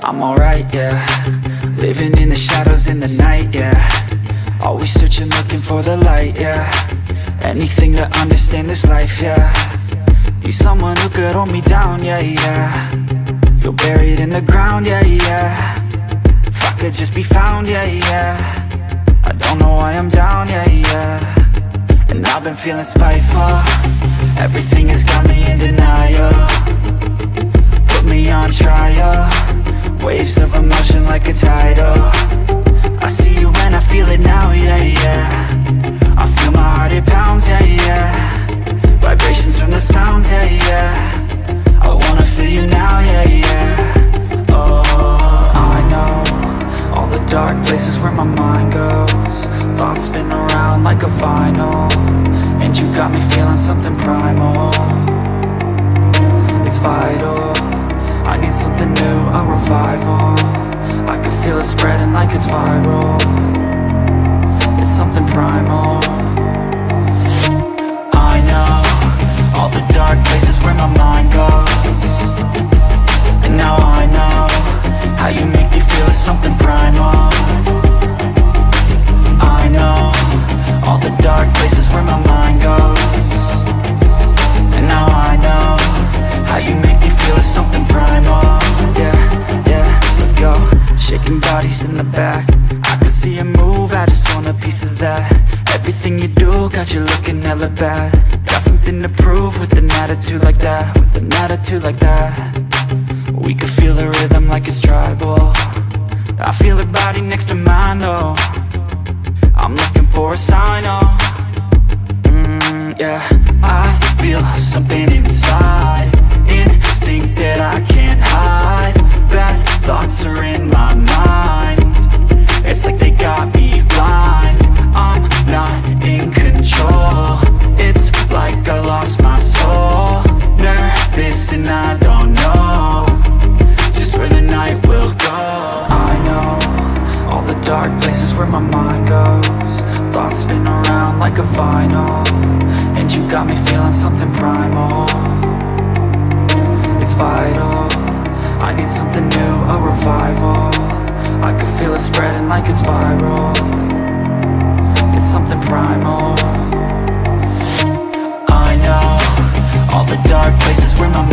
I'm alright, yeah. Living in the shadows in the night, yeah. Always searching, looking for the light, yeah. Anything to understand this life, yeah. Need someone who could hold me down, yeah, yeah. Feel buried in the ground, yeah, yeah. If I could just be found, yeah, yeah. I don't know why I'm down, yeah, yeah. And I've been feeling spiteful. Everything has got me in denial. Put me on trial. Waves of emotion like a tidal. I see you and I feel it now, yeah, yeah. I feel my heart, it pounds, yeah, yeah. Vibrations from the sounds, yeah, yeah. I wanna feel you now, yeah, yeah. Oh, I know all the dark places where my mind goes. Thoughts spin around like a vinyl. And you got me feeling something primal. It's vital, I need something new, a revival. I can feel it spreading like it's viral. It's something primal. I know all the dark places where my mind goes. And now I know how you make me feel it's something primal. I know all the dark places where my mind goes. And now I know how you make me feel it's something primal. Yeah, yeah, let's go. Shaking bodies in the back, I can see you move, I just want a piece of that. Everything you do got you looking hella bad. Got something to prove with an attitude like that. With an attitude like that, we could feel the rhythm like it's tribal. I feel her body next to mine though. I'm looking for a sign, oh. Yeah, I feel something inside. Instinct that I can't hide. Bad thoughts are in my mind. It's like they got me blind. I'm not in control. It's like I lost my soul. Nervous and I don't know just where the night will go. I know all the dark places where my mind goes. Thoughts spin around like a vinyl. And you got me feeling something primal. It's vital, I need something new, a revival. I can feel it spreading like it's viral. It's something primal. I know all the dark places where my